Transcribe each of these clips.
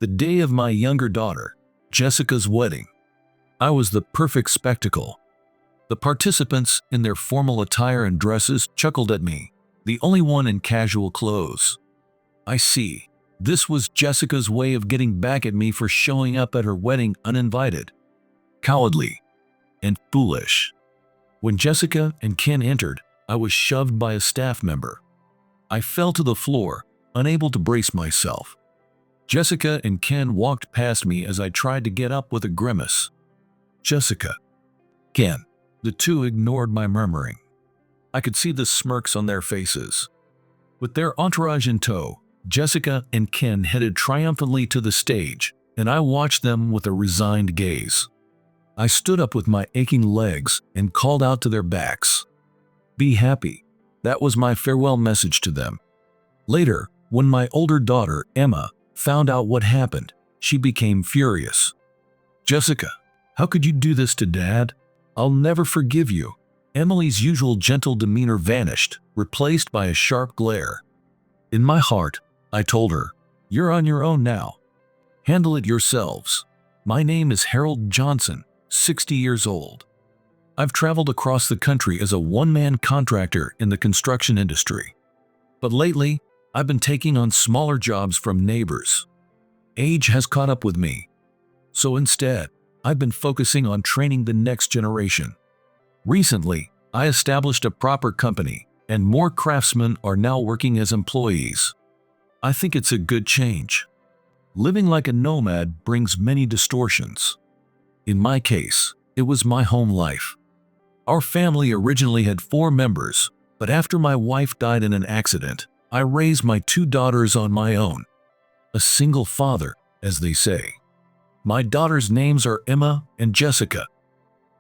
The day of my younger daughter, Jessica's wedding. I was the perfect spectacle. The participants, in their formal attire and dresses, chuckled at me, the only one in casual clothes. I see. This was Jessica's way of getting back at me for showing up at her wedding uninvited. Cowardly. And foolish. When Jessica and Ken entered, I was shoved by a staff member. I fell to the floor, unable to brace myself. Jessica and Ken walked past me as I tried to get up with a grimace. Jessica. Ken. The two ignored my murmuring. I could see the smirks on their faces. With their entourage in tow, Jessica and Ken headed triumphantly to the stage, and I watched them with a resigned gaze. I stood up with my aching legs and called out to their backs. Be happy. That was my farewell message to them. Later, when my older daughter, Emma, found out what happened, she became furious. Jessica, how could you do this to Dad? I'll never forgive you. Emily's usual gentle demeanor vanished, replaced by a sharp glare. In my heart, I told her, you're on your own now. Handle it yourselves. My name is Harold Johnson, 60 years old. I've traveled across the country as a one-man contractor in the construction industry. But lately, I've been taking on smaller jobs from neighbors. Age has caught up with me. So instead, I've been focusing on training the next generation. Recently, I established a proper company, and more craftsmen are now working as employees. I think it's a good change. Living like a nomad brings many distortions. In my case, it was my home life. Our family originally had 4 members, but after my wife died in an accident, I raised my 2 daughters on my own. A single father, as they say. My daughters' names are Emma and Jessica.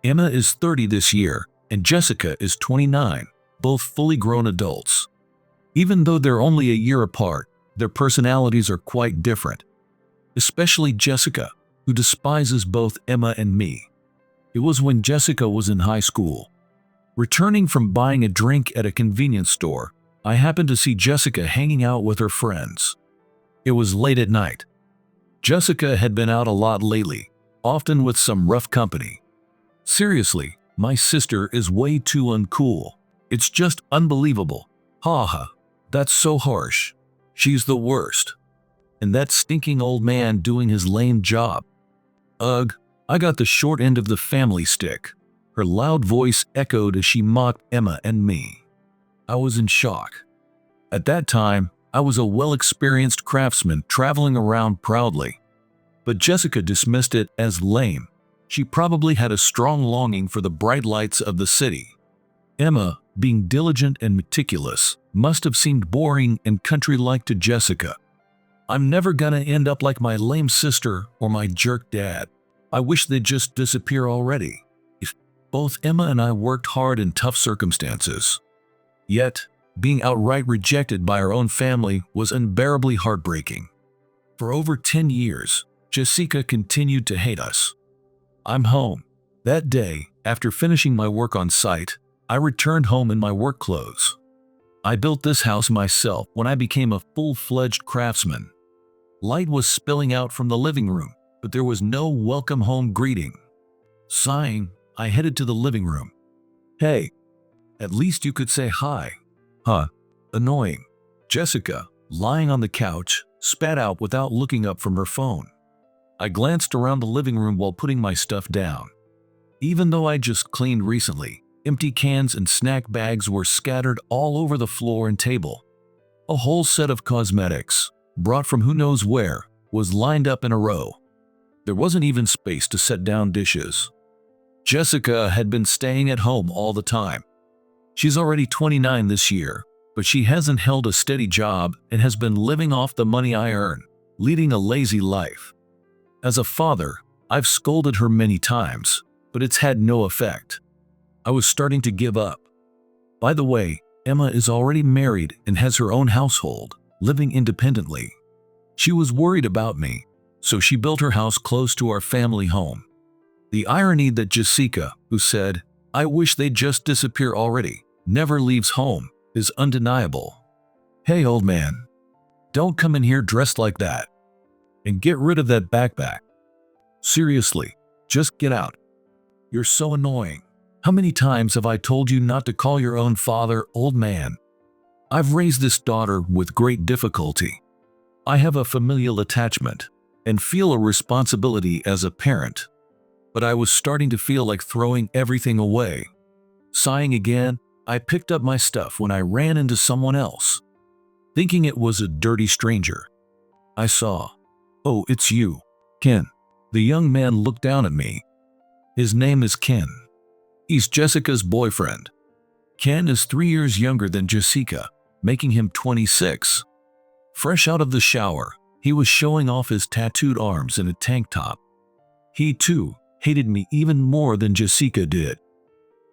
Emma is 30 this year, and Jessica is 29, both fully grown adults. Even though they're only a year apart, their personalities are quite different. Especially Jessica, who despises both Emma and me. It was when Jessica was in high school. Returning from buying a drink at a convenience store, I happened to see Jessica hanging out with her friends. It was late at night. Jessica had been out a lot lately, often with some rough company. Seriously, my sister is way too uncool. It's just unbelievable. Ha ha, that's so harsh. She's the worst. And that stinking old man doing his lame job. Ugh, I got the short end of the family stick. Her loud voice echoed as she mocked Emma and me. I was in shock. At that time, I was a well-experienced craftsman traveling around proudly. But Jessica dismissed it as lame. She probably had a strong longing for the bright lights of the city. Emma, being diligent and meticulous, must have seemed boring and country-like to Jessica. I'm never gonna end up like my lame sister or my jerk dad. I wish they'd just disappear already. Both Emma and I worked hard in tough circumstances. Yet, being outright rejected by our own family was unbearably heartbreaking. For over 10 years, Jessica continued to hate us. I'm home. That day, after finishing my work on site, I returned home in my work clothes. I built this house myself when I became a full-fledged craftsman. Light was spilling out from the living room, but there was no welcome home greeting. Sighing, I headed to the living room. Hey, at least you could say hi. Huh, annoying. Jessica, lying on the couch, spat out without looking up from her phone. I glanced around the living room while putting my stuff down. Even though I just cleaned recently, empty cans and snack bags were scattered all over the floor and table. A whole set of cosmetics, brought from who knows where, was lined up in a row. There wasn't even space to set down dishes. Jessica had been staying at home all the time. She's already 29 this year, but she hasn't held a steady job and has been living off the money I earn, leading a lazy life. As a father, I've scolded her many times, but it's had no effect. I was starting to give up. By the way, Emma is already married and has her own household, living independently. She was worried about me, so she built her house close to our family home. The irony that Jessica, who said, "I wish they'd just disappear already," never leaves home, is undeniable. Hey old man, don't come in here dressed like that. and get rid of that backpack. Seriously, just get out. You're so annoying. How many times have I told you not to call your own father old man? I've raised this daughter with great difficulty. I have a familial attachment and feel a responsibility as a parent. But I was starting to feel like throwing everything away. Sighing again, I picked up my stuff when I ran into someone else. Thinking it was a dirty stranger, I saw, "Oh, it's you, Ken." The young man looked down at me. His name is Ken. He's Jessica's boyfriend. Ken is 3 years younger than Jessica, making him 26. Fresh out of the shower, he was showing off his tattooed arms in a tank top. He too hated me even more than Jessica did.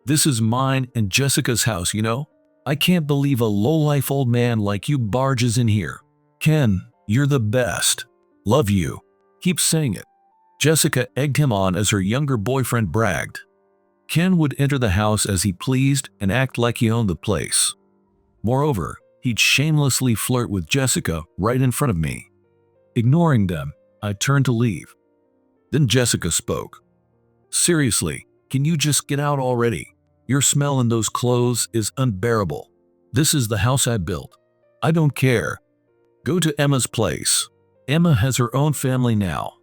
"This is mine and Jessica's house, you know? I can't believe a lowlife old man like you barges in here. Ken, you're the best. Love you. Keep saying it." Jessica egged him on as her younger boyfriend bragged. Ken would enter the house as he pleased and act like he owned the place. Moreover, he'd shamelessly flirt with Jessica right in front of me. Ignoring them, I turned to leave. Then Jessica spoke. "Seriously, can you just get out already? Your smell in those clothes is unbearable. This is the house I built. I don't care. Go to Emma's place. Emma has her own family now.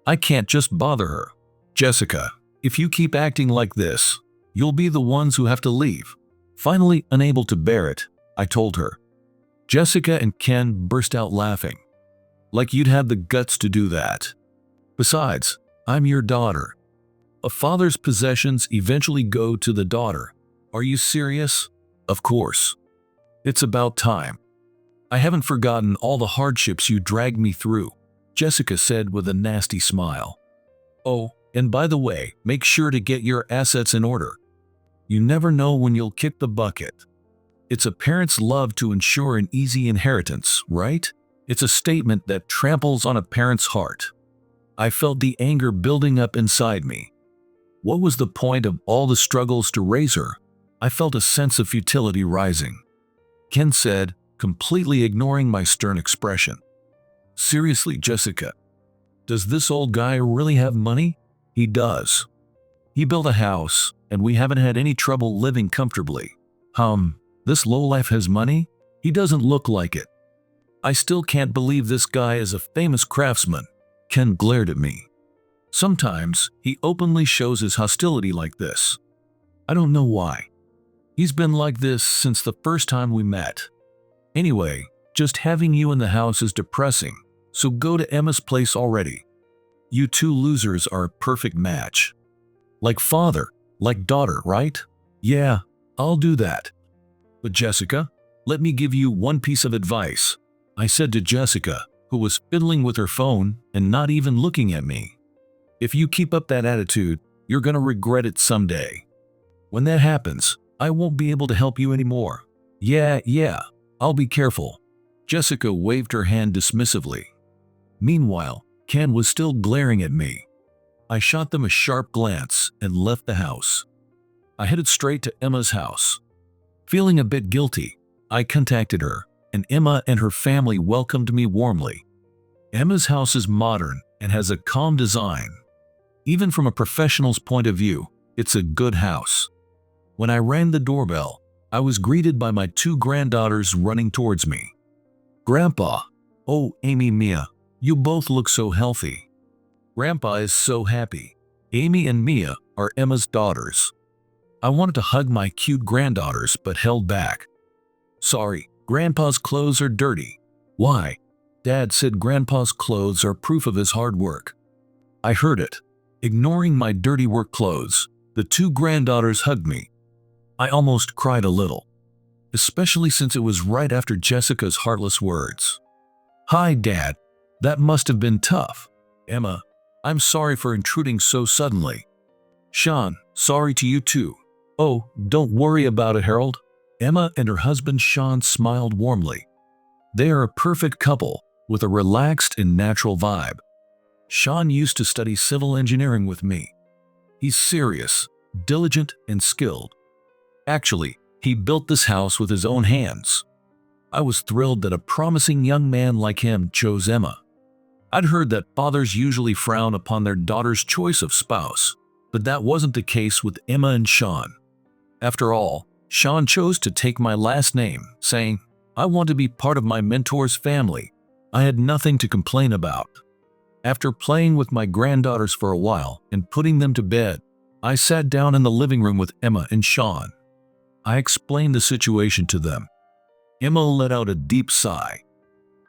I can't just bother her. Jessica, if you keep acting like this, you'll be the ones who have to leave." Finally, unable to bear it, I told her. Jessica and Ken burst out laughing. "Like you'd have the guts to do that. Besides, I'm your daughter. A father's possessions eventually go to the daughter. Are you serious?" "Of course. It's about time. I haven't forgotten all the hardships you dragged me through," Jessica said with a nasty smile. "Oh, and by the way, make sure to get your assets in order. You never know when you'll kick the bucket. It's a parent's love to ensure an easy inheritance, right? It's a statement that tramples on a parent's heart." I felt the anger building up inside me. What was the point of all the struggles to raise her? I felt a sense of futility rising. Ken said, completely ignoring my stern expression. "Seriously, Jessica, does this old guy really have money?" "He does. He built a house, and we haven't had any trouble living comfortably." This lowlife has money? He doesn't look like it." "I still can't believe this guy is a famous craftsman." Ken glared at me. "Sometimes he openly shows his hostility like this. I don't know why. He's been like this since the first time we met. Anyway, just having you in the house is depressing, so go to Emma's place already. You two losers are a perfect match. Like father, like daughter, right?" "Yeah, I'll do that. But Jessica, let me give you one piece of advice," I said to Jessica, who was fiddling with her phone and not even looking at me. "If you keep up that attitude, you're gonna regret it someday. When that happens, I won't be able to help you anymore." Yeah, I'll be careful." Jessica waved her hand dismissively. Meanwhile, Ken was still glaring at me. I shot them a sharp glance and left the house. I headed straight to Emma's house. Feeling a bit guilty, I contacted her, and Emma and her family welcomed me warmly. Emma's house is modern and has a calm design. Even from a professional's point of view, it's a good house. When I rang the doorbell, I was greeted by my 2 granddaughters running towards me. "Grandpa, oh Amy, Mia, you both look so healthy." Grandpa is so happy. Amy and Mia are Emma's daughters. I wanted to hug my cute granddaughters but held back. "Sorry, Grandpa's clothes are dirty." "Why?" Dad said Grandpa's clothes are proof of his hard work. I heard it. Ignoring my dirty work clothes, the 2 granddaughters hugged me. I almost cried a little, especially since it was right after Jessica's heartless words. "Hi, Dad. That must have been tough." "Emma, I'm sorry for intruding so suddenly." "Sean, sorry to you too." "Oh, don't worry about it, Harold." Emma and her husband Sean smiled warmly. They are a perfect couple with a relaxed and natural vibe. Sean used to study civil engineering with me. He's serious, diligent, and skilled. Actually, he built this house with his own hands. I was thrilled that a promising young man like him chose Emma. I'd heard that fathers usually frown upon their daughter's choice of spouse, but that wasn't the case with Emma and Sean. After all, Sean chose to take my last name, saying, "I want to be part of my mentor's family." I had nothing to complain about. After playing with my granddaughters for a while and putting them to bed, I sat down in the living room with Emma and Sean. I explained the situation to them. Emma let out a deep sigh.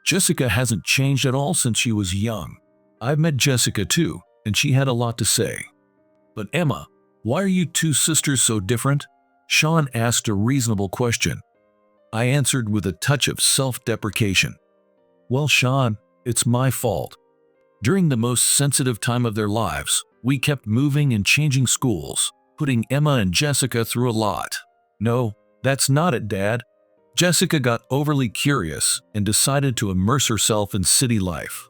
Jessica hasn't changed at all since she was young. I've met Jessica too, and she had a lot to say. But Emma, why are you two sisters so different? Sean asked a reasonable question. I answered with a touch of self-deprecation. Well, Sean, it's my fault. During the most sensitive time of their lives, we kept moving and changing schools, putting Emma and Jessica through a lot. No, that's not it, Dad. Jessica got overly curious and decided to immerse herself in city life.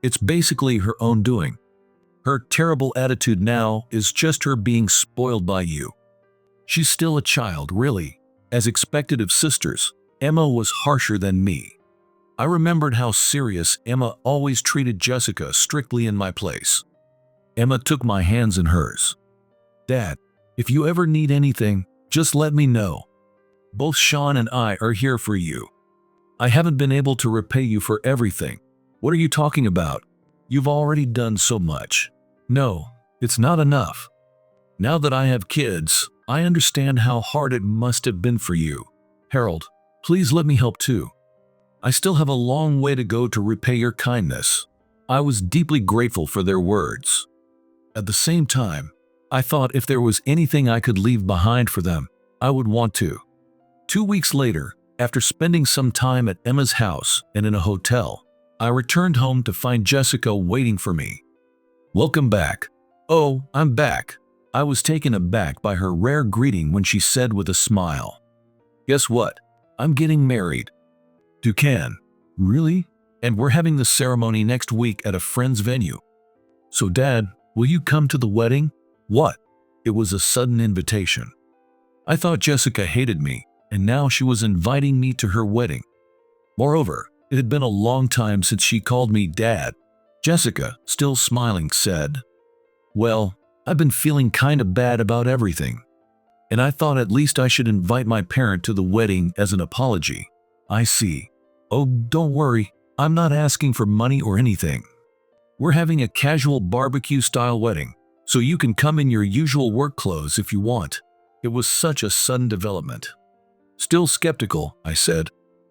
It's basically her own doing. Her terrible attitude now is just her being spoiled by you. She's still a child, really. As expected of sisters, Emma was harsher than me. I remembered how serious Emma always treated Jessica strictly in my place. Emma took my hands in hers. Dad, if you ever need anything, just let me know. Both Sean and I are here for you. I haven't been able to repay you for everything. What are you talking about? You've already done so much. No, it's not enough. Now that I have kids, I understand how hard it must have been for you. Harold, please let me help too. I still have a long way to go to repay your kindness. I was deeply grateful for their words. At the same time, I thought if there was anything I could leave behind for them, I would want to. 2 weeks later, after spending some time at Emma's house and in a hotel, I returned home to find Jessica waiting for me. Welcome back. Oh, I'm back. I was taken aback by her rare greeting when she said with a smile, "Guess what? I'm getting married." To Ken. Really? And we're having the ceremony next week at a friend's venue. So Dad, will you come to the wedding? What? It was a sudden invitation. I thought Jessica hated me, and now she was inviting me to her wedding. Moreover, it had been a long time since she called me Dad. Jessica, still smiling, said, "Well, I've been feeling kind of bad about everything, and I thought at least I should invite my parent to the wedding as an apology." I see. Oh, don't worry, I'm not asking for money or anything. We're having a casual barbecue-style wedding, so you can come in your usual work clothes if you want. It was such a sudden development. Still skeptical, I said.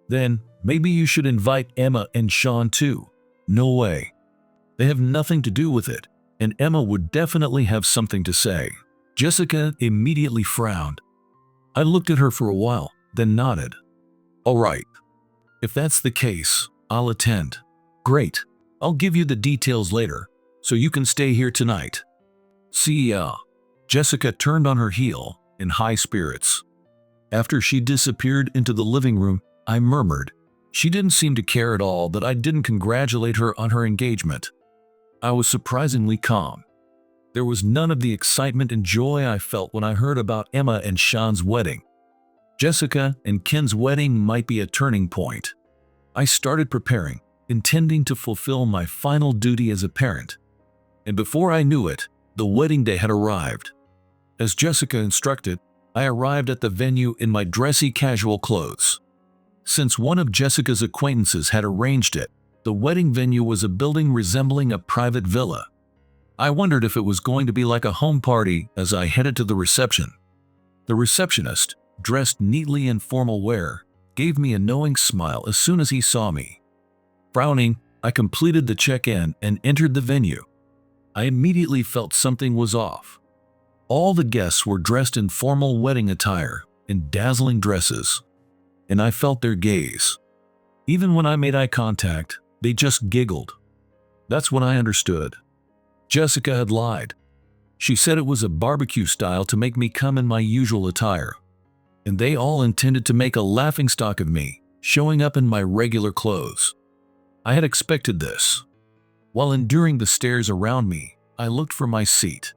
Then, maybe you should invite Emma and Sean too. No way. They have nothing to do with it, and Emma would definitely have something to say. Jessica immediately frowned. I looked at her for a while, then nodded. All right. If that's the case, I'll attend. Great. I'll give you the details later, so you can stay here tonight. See ya. Jessica turned on her heel, in high spirits. After she disappeared into the living room, I murmured. She didn't seem to care at all that I didn't congratulate her on her engagement. I was surprisingly calm. There was none of the excitement and joy I felt when I heard about Emma and Sean's wedding. Jessica and Ken's wedding might be a turning point. I started preparing, intending to fulfill my final duty as a parent. And before I knew it, the wedding day had arrived. As Jessica instructed, I arrived at the venue in my dressy casual clothes. Since one of Jessica's acquaintances had arranged it, the wedding venue was a building resembling a private villa. I wondered if it was going to be like a home party as I headed to the reception. The receptionist, dressed neatly in formal wear, gave me a knowing smile as soon as he saw me. Frowning, I completed the check-in and entered the venue. I immediately felt something was off. All the guests were dressed in formal wedding attire, in dazzling dresses, and I felt their gaze. Even when I made eye contact, they just giggled. That's when I understood. Jessica had lied. She said it was a barbecue style to make me come in my usual attire, and they all intended to make a laughingstock of me, showing up in my regular clothes. I had expected this. While enduring the stares around me, I looked for my seat.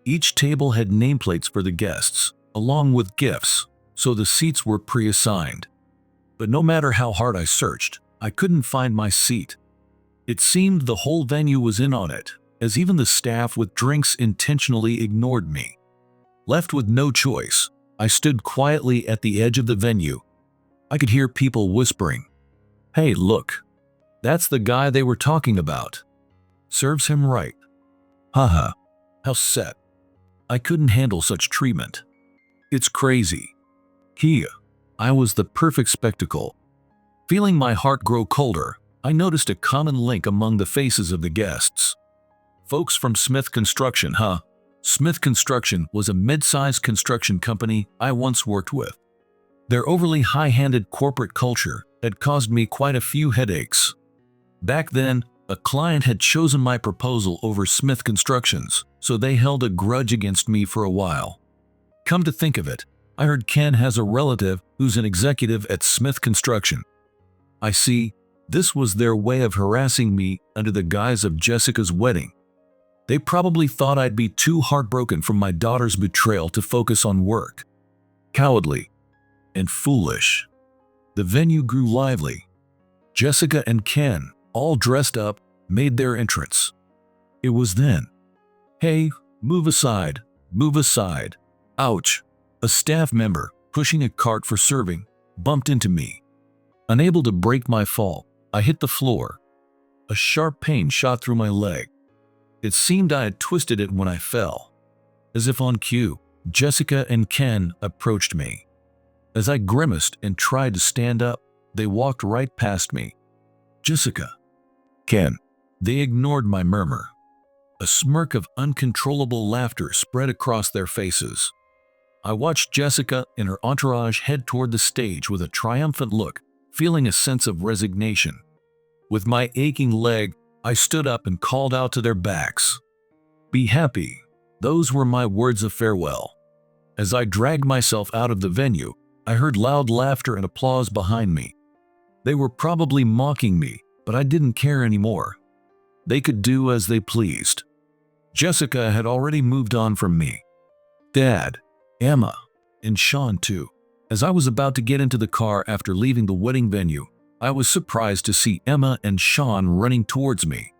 Each table had nameplates for the guests, along with gifts, so the seats were pre-assigned. But no matter how hard I searched, I couldn't find my seat. It seemed the whole venue was in on it, as even the staff with drinks intentionally ignored me. Left with no choice, I stood quietly at the edge of the venue. I could hear people whispering, "Hey, look, that's the guy they were talking about. Serves him right." Haha, how set. I couldn't handle such treatment. It's crazy. I was the perfect spectacle. Feeling my heart grow colder, I noticed a common link among the faces of the guests. Folks from Smith Construction, huh? Smith Construction was a mid-sized construction company I once worked with. Their overly high-handed corporate culture had caused me quite a few headaches. Back then, a client had chosen my proposal over Smith Construction's, so they held a grudge against me for a while. Come to think of it, I heard Ken has a relative who's an executive at Smith Construction. I see, this was their way of harassing me under the guise of Jessica's wedding. They probably thought I'd be too heartbroken from my daughter's betrayal to focus on work. Cowardly and foolish. The venue grew lively. Jessica and Ken, all dressed up, made their entrance. It was then. "Hey, move aside, move aside." Ouch. A staff member, pushing a cart for serving, bumped into me. Unable to break my fall, I hit the floor. A sharp pain shot through my leg. It seemed I had twisted it when I fell. As if on cue, Jessica and Ken approached me. As I grimaced and tried to stand up, they walked right past me. "Jessica." "Ken." They ignored my murmur. A smirk of uncontrollable laughter spread across their faces. I watched Jessica and her entourage head toward the stage with a triumphant look, feeling a sense of resignation. With my aching leg, I stood up and called out to their backs. "Be happy." Those were my words of farewell. As I dragged myself out of the venue, I heard loud laughter and applause behind me. They were probably mocking me, but I didn't care anymore. They could do as they pleased. Jessica had already moved on from me. Dad, Emma, and Sean too. As I was about to get into the car after leaving the wedding venue, I was surprised to see Emma and Sean running towards me.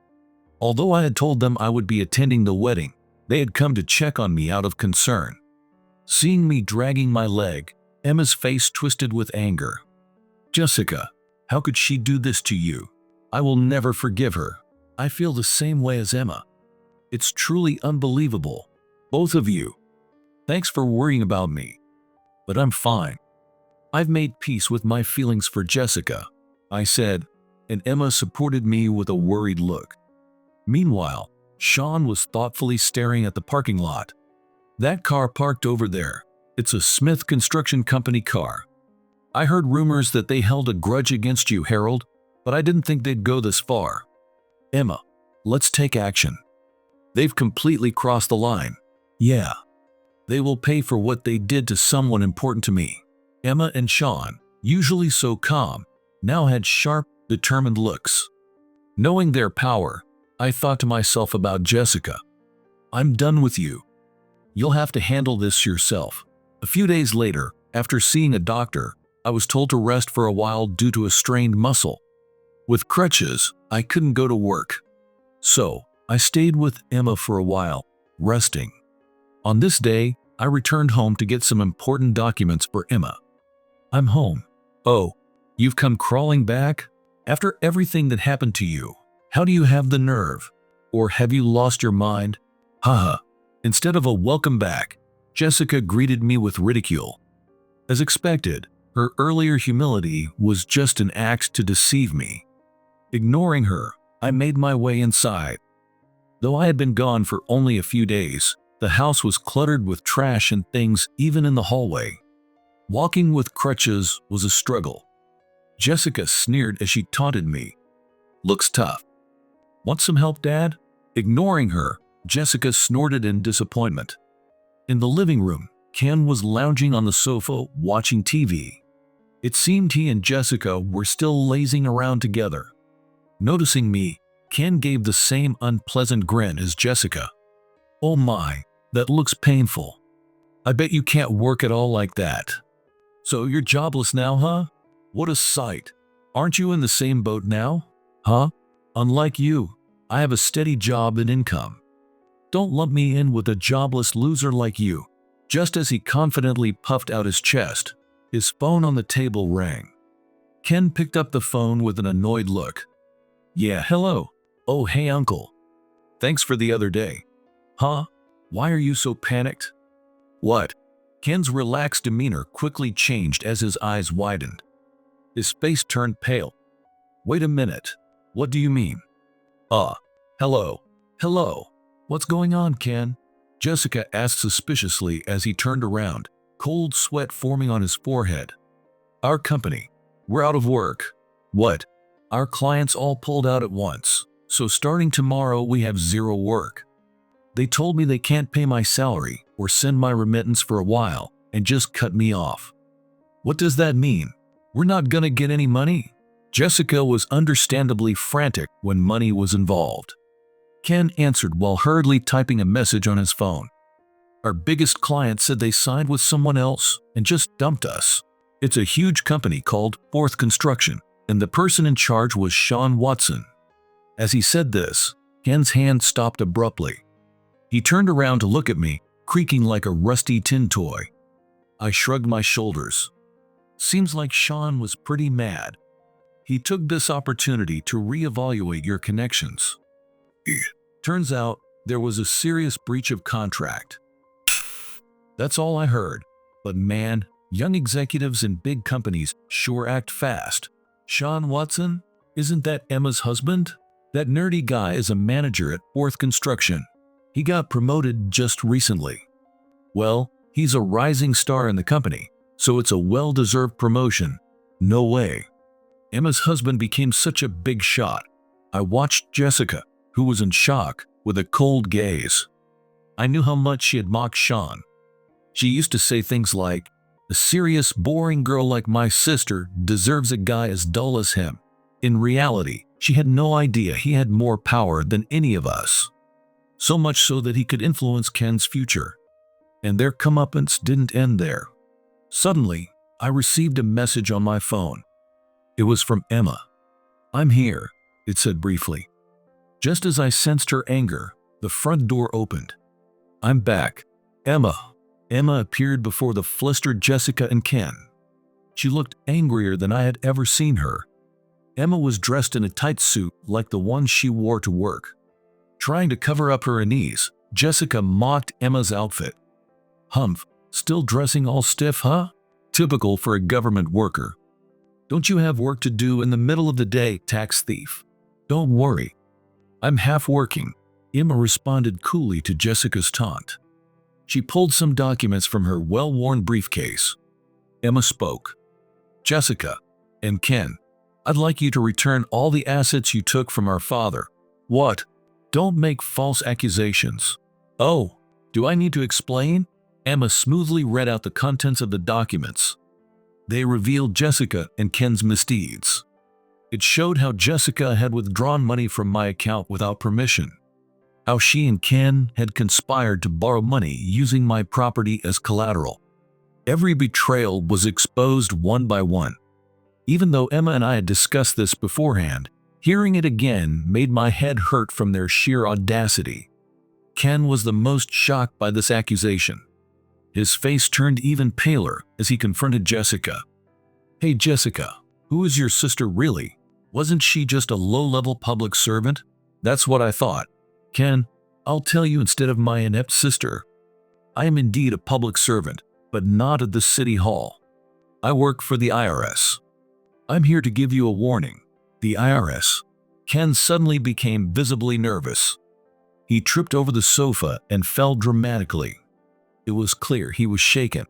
Although I had told them I would be attending the wedding, they had come to check on me out of concern. Seeing me dragging my leg, Emma's face twisted with anger. "Jessica, how could she do this to you? I will never forgive her." I feel the same way as Emma. It's truly unbelievable. Both of you. Thanks for worrying about me. But I'm fine. I've made peace with my feelings for Jessica, I said, and Emma supported me with a worried look. Meanwhile, Sean was thoughtfully staring at the parking lot. "That car parked over there. It's a Smith Construction Company car. I heard rumors that they held a grudge against you, Harold, but I didn't think they'd go this far. Emma, let's take action. They've completely crossed the line. Yeah. They will pay for what they did to someone important to me." Emma and Sean, usually so calm, now had sharp, determined looks. Knowing their power, I thought to myself about Jessica. "I'm done with you. You'll have to handle this yourself." A few days later, after seeing a doctor, I was told to rest for a while due to a strained muscle. With crutches, I couldn't go to work. So, I stayed with Emma for a while, resting. On this day, I returned home to get some important documents for Emma. "I'm home." "Oh, you've come crawling back? After everything that happened to you, how do you have the nerve? Or have you lost your mind?" Haha. Instead of a welcome back, Jessica greeted me with ridicule. As expected, her earlier humility was just an act to deceive me. Ignoring her, I made my way inside. Though I had been gone for only a few days, the house was cluttered with trash and things even in the hallway. Walking with crutches was a struggle. Jessica sneered as she taunted me. "Looks tough. Want some help, Dad?" Ignoring her, Jessica snorted in disappointment. In the living room, Ken was lounging on the sofa watching TV. It seemed he and Jessica were still lazing around together. Noticing me, Ken gave the same unpleasant grin as Jessica. "Oh my, that looks painful. I bet you can't work at all like that. So you're jobless now, huh? What a sight. Aren't you in the same boat now? Huh? Unlike you, I have a steady job and income. Don't lump me in with a jobless loser like you." Just as he confidently puffed out his chest, his phone on the table rang. Ken picked up the phone with an annoyed look. "Yeah, hello. Oh, hey, uncle. Thanks for the other day." "Huh? Why are you so panicked?" "What?" Ken's relaxed demeanor quickly changed as his eyes widened. His face turned pale. "Wait a minute. What do you mean?" Hello. Hello. What's going on, Ken?" Jessica asked suspiciously as he turned around, cold sweat forming on his forehead. "Our company. We're out of work." "What?" "Our clients all pulled out at once, so starting tomorrow we have zero work. They told me they can't pay my salary or send my remittance for a while and just cut me off." "What does that mean? We're not gonna get any money?" Jessica was understandably frantic when money was involved. Ken answered while hurriedly typing a message on his phone. "Our biggest client said they signed with someone else and just dumped us. It's a huge company called Fourth Construction, and the person in charge was Sean Watson." As he said this, Ken's hand stopped abruptly. He turned around to look at me, creaking like a rusty tin toy. I shrugged my shoulders. "Seems like Sean was pretty mad. He took this opportunity to reevaluate your connections. Turns out there was a serious breach of contract." That's all I heard. But man, young executives in big companies sure act fast. "Sean Watson? Isn't that Emma's husband? That nerdy guy is a manager at Fourth Construction. He got promoted just recently." "Well, he's a rising star in the company, so it's a well-deserved promotion." "No way." Emma's husband became such a big shot. I watched Jessica, who was in shock, with a cold gaze. I knew how much she had mocked Sean. She used to say things like, "A serious, boring girl like my sister deserves a guy as dull as him." In reality, she had no idea he had more power than any of us. So much so that he could influence Ken's future. And their comeuppance didn't end there. Suddenly, I received a message on my phone. It was from Emma. "I'm here," it said briefly. Just as I sensed her anger, the front door opened. "I'm back. Emma." Emma appeared before the flustered Jessica and Ken. She looked angrier than I had ever seen her. Emma was dressed in a tight suit like the one she wore to work. Trying to cover up her unease, Jessica mocked Emma's outfit. "Humph, still dressing all stiff, huh? Typical for a government worker. Don't you have work to do in the middle of the day, tax thief?" "Don't worry. I'm half working," Emma responded coolly to Jessica's taunt. She pulled some documents from her well-worn briefcase. Emma spoke. "Jessica and Ken, I'd like you to return all the assets you took from our father." "What?" "Don't make false accusations." "Oh, do I need to explain?" Emma smoothly read out the contents of the documents. They revealed Jessica and Ken's misdeeds. It showed how Jessica had withdrawn money from my account without permission. How she and Ken had conspired to borrow money using my property as collateral. Every betrayal was exposed one by one. Even though Emma and I had discussed this beforehand, hearing it again made my head hurt from their sheer audacity. Ken was the most shocked by this accusation. His face turned even paler as he confronted Jessica. "Hey Jessica, who is your sister really? Wasn't she just a low-level public servant?" "That's what I thought." "Ken, I'll tell you instead of my inept sister. I am indeed a public servant, but not at the city hall. I work for the IRS. I'm here to give you a warning." "The IRS?" Ken suddenly became visibly nervous. He tripped over the sofa and fell dramatically. It was clear he was shaken.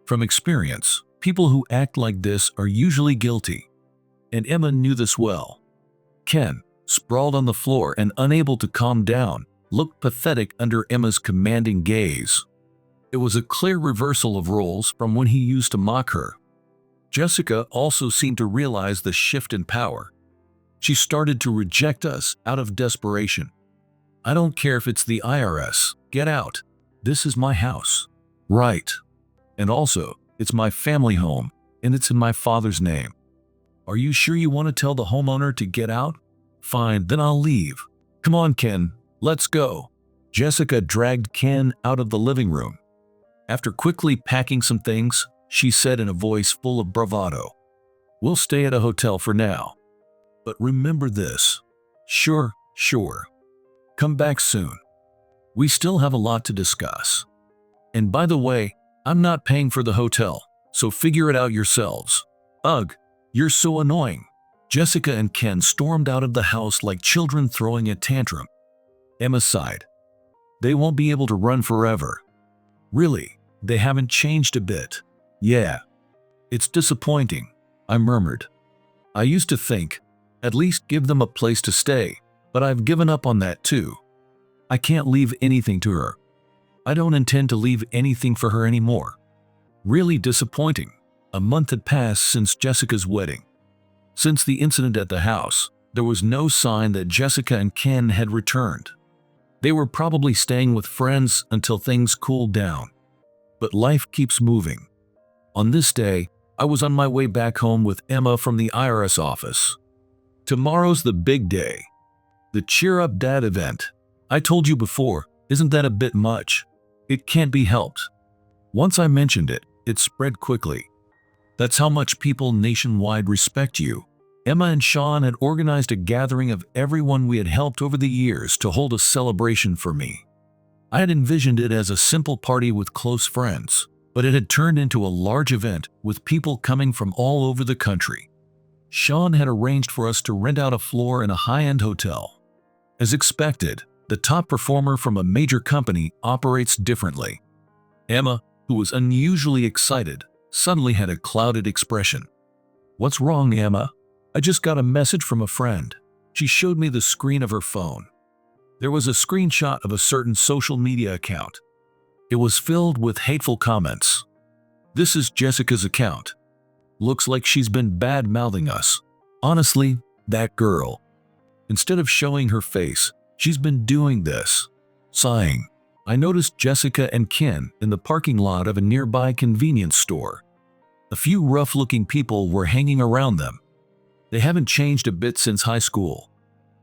From experience, people who act like this are usually guilty. And Emma knew this well. Ken, sprawled on the floor and unable to calm down, looked pathetic under Emma's commanding gaze. It was a clear reversal of roles from when he used to mock her. Jessica also seemed to realize the shift in power. She started to reject us out of desperation. "I don't care if it's the IRS. Get out. This is my house." "Right. And also, it's my family home, and it's in my father's name." "Are you sure you want to tell the homeowner to get out?" Fine, then I'll leave. Come on, Ken, let's go. Jessica dragged Ken out of the living room. After quickly packing some things, she said in a voice full of bravado, "We'll stay at a hotel for now. But remember this." "Sure, sure. Come back soon. We still have a lot to discuss. And by the way, I'm not paying for the hotel, so figure it out yourselves." "Ugh, you're so annoying." Jessica and Ken stormed out of the house like children throwing a tantrum. Emma sighed. "They won't be able to run forever." "Really, they haven't changed a bit." "Yeah. It's disappointing," I murmured. "I used to think, at least give them a place to stay, but I've given up on that too. I can't leave anything to her. I don't intend to leave anything for her anymore." Really disappointing. A month had passed since Jessica's wedding. Since the incident at the house, there was no sign that Jessica and Ken had returned. They were probably staying with friends until things cooled down. But life keeps moving. On this day, I was on my way back home with Emma from the IRS office. Tomorrow's the big day. The Cheer Up Dad event. I told you before, isn't that a bit much? It can't be helped. Once I mentioned it, it spread quickly. That's how much people nationwide respect you. Emma and Sean had organized a gathering of everyone we had helped over the years to hold a celebration for me. I had envisioned it as a simple party with close friends, but it had turned into a large event with people coming from all over the country. Sean had arranged for us to rent out a floor in a high-end hotel. As expected, the top performer from a major company operates differently. Emma, who was unusually excited, suddenly had a clouded expression. "What's wrong, Emma?" "I just got a message from a friend." She showed me the screen of her phone. There was a screenshot of a certain social media account. It was filled with hateful comments. "This is Jessica's account. Looks like she's been bad-mouthing us. Honestly, that girl. Instead of showing her face, she's been doing this." Sighing, I noticed Jessica and Ken in the parking lot of a nearby convenience store. A few rough-looking people were hanging around them. They haven't changed a bit since high school.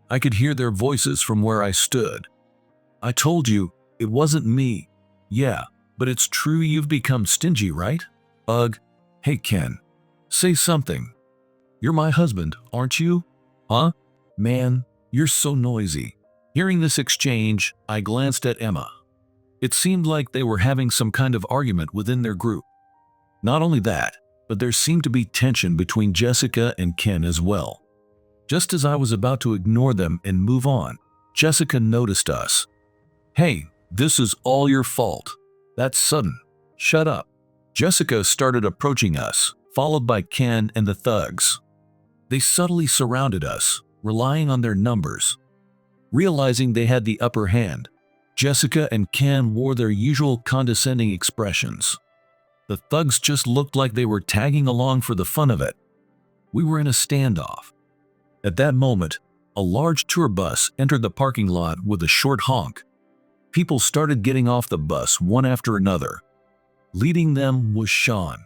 I could hear their voices from where I stood. "I told you, it wasn't me." "Yeah, but it's true you've become stingy, right?" "Ugh. Hey Ken, say something. You're my husband, aren't you?" "Huh? Man, you're so noisy." Hearing this exchange, I glanced at Emma. It seemed like they were having some kind of argument within their group. Not only that, but there seemed to be tension between Jessica and Ken as well. Just as I was about to ignore them and move on, Jessica noticed us. "Hey, this is all your fault. That's sudden. Shut up." Jessica started approaching us, followed by Ken and the thugs. They subtly surrounded us, relying on their numbers. Realizing they had the upper hand, Jessica and Ken wore their usual condescending expressions. The thugs just looked like they were tagging along for the fun of it. We were in a standoff. At that moment, a large tour bus entered the parking lot with a short honk. People started getting off the bus one after another. Leading them was Sean.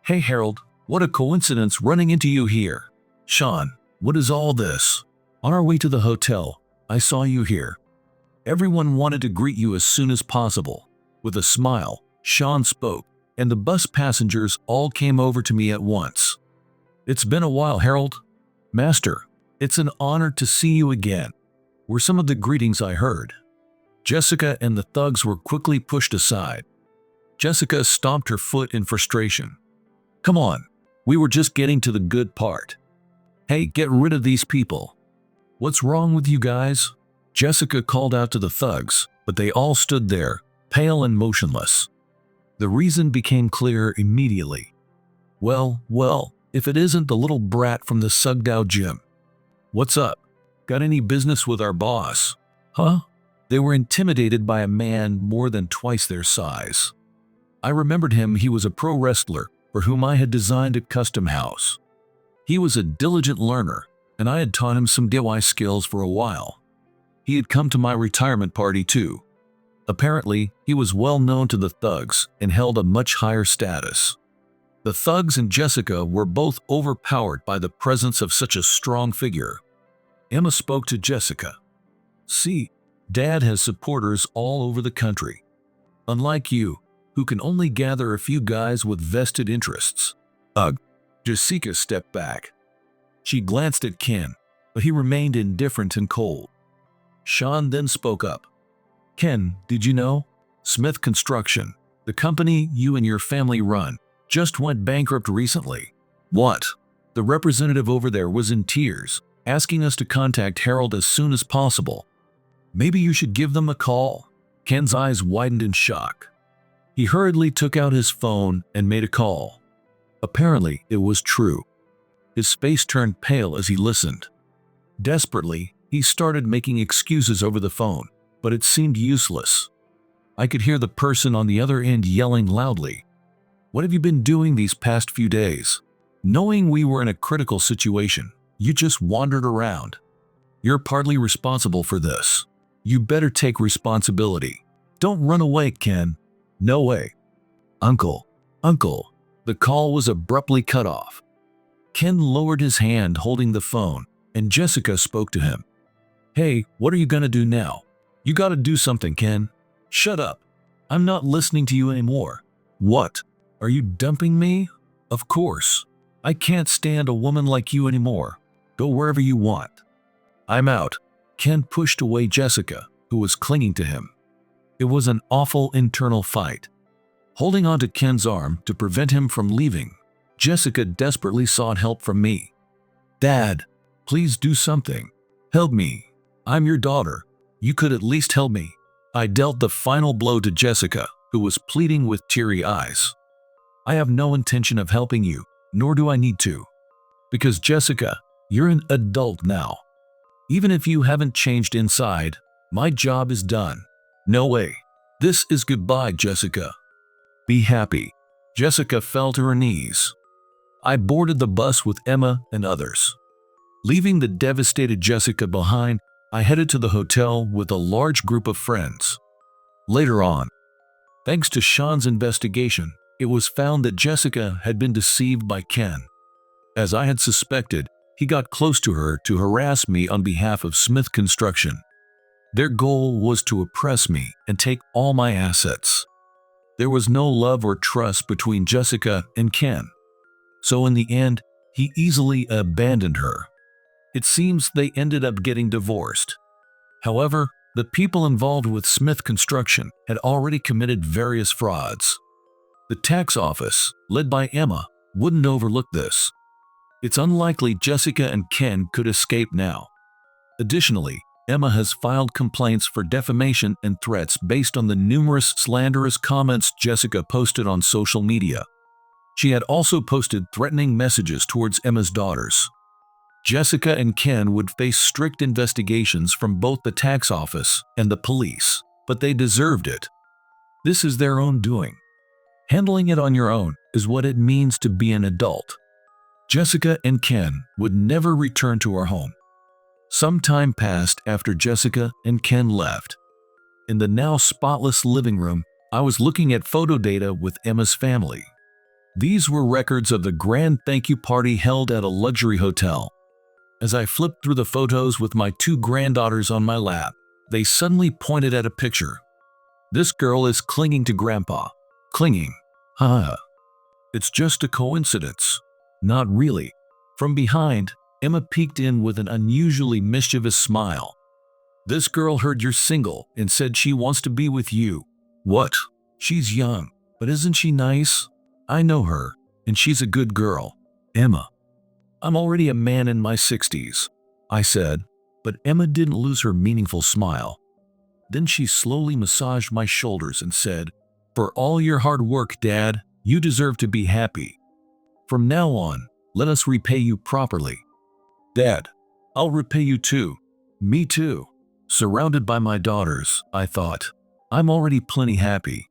"Hey Harold, what a coincidence running into you here." "Sean, what is all this?" "On our way to the hotel, I saw you here. Everyone wanted to greet you as soon as possible." With a smile, Sean spoke, and the bus passengers all came over to me at once. "It's been a while, Harold." "Master, it's an honor to see you again," were some of the greetings I heard. Jessica and the thugs were quickly pushed aside. Jessica stomped her foot in frustration. "Come on, we were just getting to the good part. Hey, get rid of these people." "What's wrong with you guys?" Jessica called out to the thugs, but they all stood there, pale and motionless. The reason became clear immediately. Well, if it isn't the little brat from the Sugdow gym. "What's up? Got any business with our boss?" "Huh?" They were intimidated by a man more than twice their size. I remembered him. He was a pro wrestler for whom I had designed a custom house. He was a diligent learner, and I had taught him some DIY skills for a while. He had come to my retirement party too. Apparently, he was well known to the thugs and held a much higher status. The thugs and Jessica were both overpowered by the presence of such a strong figure. Emma spoke to Jessica. See, Dad has supporters all over the country. Unlike you, who can only gather a few guys with vested interests. Ugh. Jessica stepped back. She glanced at Ken, but he remained indifferent and cold. Sean then spoke up. Ken, did you know? Smith Construction, the company you and your family run, just went bankrupt recently. What? The representative over there was in tears, asking us to contact Harold as soon as possible. Maybe you should give them a call. Ken's eyes widened in shock. He hurriedly took out his phone and made a call. Apparently, it was true. His face turned pale as he listened. Desperately, he started making excuses over the phone, but it seemed useless. I could hear the person on the other end yelling loudly. What have you been doing these past few days? Knowing we were in a critical situation, you just wandered around. You're partly responsible for this. You better take responsibility. Don't run away, Ken. No way. Uncle. The call was abruptly cut off. Ken lowered his hand holding the phone, and Jessica spoke to him. Hey, what are you gonna do now? You gotta do something, Ken. Shut up. I'm not listening to you anymore. What? Are you dumping me? Of course. I can't stand a woman like you anymore. Go wherever you want. I'm out. Ken pushed away Jessica, who was clinging to him. It was an awful internal fight. Holding onto Ken's arm to prevent him from leaving, Jessica desperately sought help from me. Dad, please do something. Help me. I'm your daughter. You could at least help me. I dealt the final blow to Jessica, who was pleading with teary eyes. I have no intention of helping you, nor do I need to. Because Jessica, you're an adult now. Even if you haven't changed inside, my job is done. No way. This is goodbye, Jessica. Be happy. Jessica fell to her knees. I boarded the bus with Emma and others. Leaving the devastated Jessica behind, I headed to the hotel with a large group of friends. Later on, thanks to Sean's investigation, it was found that Jessica had been deceived by Ken. As I had suspected, he got close to her to harass me on behalf of Smith Construction. Their goal was to oppress me and take all my assets. There was no love or trust between Jessica and Ken. So in the end, he easily abandoned her. It seems they ended up getting divorced. However, the people involved with Smith Construction had already committed various frauds. The tax office, led by Emma, wouldn't overlook this. It's unlikely Jessica and Ken could escape now. Additionally, Emma has filed complaints for defamation and threats based on the numerous slanderous comments Jessica posted on social media. She had also posted threatening messages towards Emma's daughters. Jessica and Ken would face strict investigations from both the tax office and the police, but they deserved it. This is their own doing. Handling it on your own is what it means to be an adult. Jessica and Ken would never return to our home. Some time passed after Jessica and Ken left. In the now spotless living room, I was looking at photo data with Emma's family. These were records of the grand thank you party held at a luxury hotel. As I flipped through the photos with my two granddaughters on my lap, they suddenly pointed at a picture. This girl is clinging to Grandpa. Clinging. It's just a coincidence. Not really. From behind, Emma peeked in with an unusually mischievous smile. This girl heard you're single and said she wants to be with you. What? She's young, but isn't she nice? I know her, and she's a good girl. Emma. I'm already a man in my 60s, I said, but Emma didn't lose her meaningful smile. Then she slowly massaged my shoulders and said, For all your hard work, Dad, you deserve to be happy. From now on, let us repay you properly. Dad, I'll repay you too. Me too. Surrounded by my daughters, I thought, I'm already plenty happy.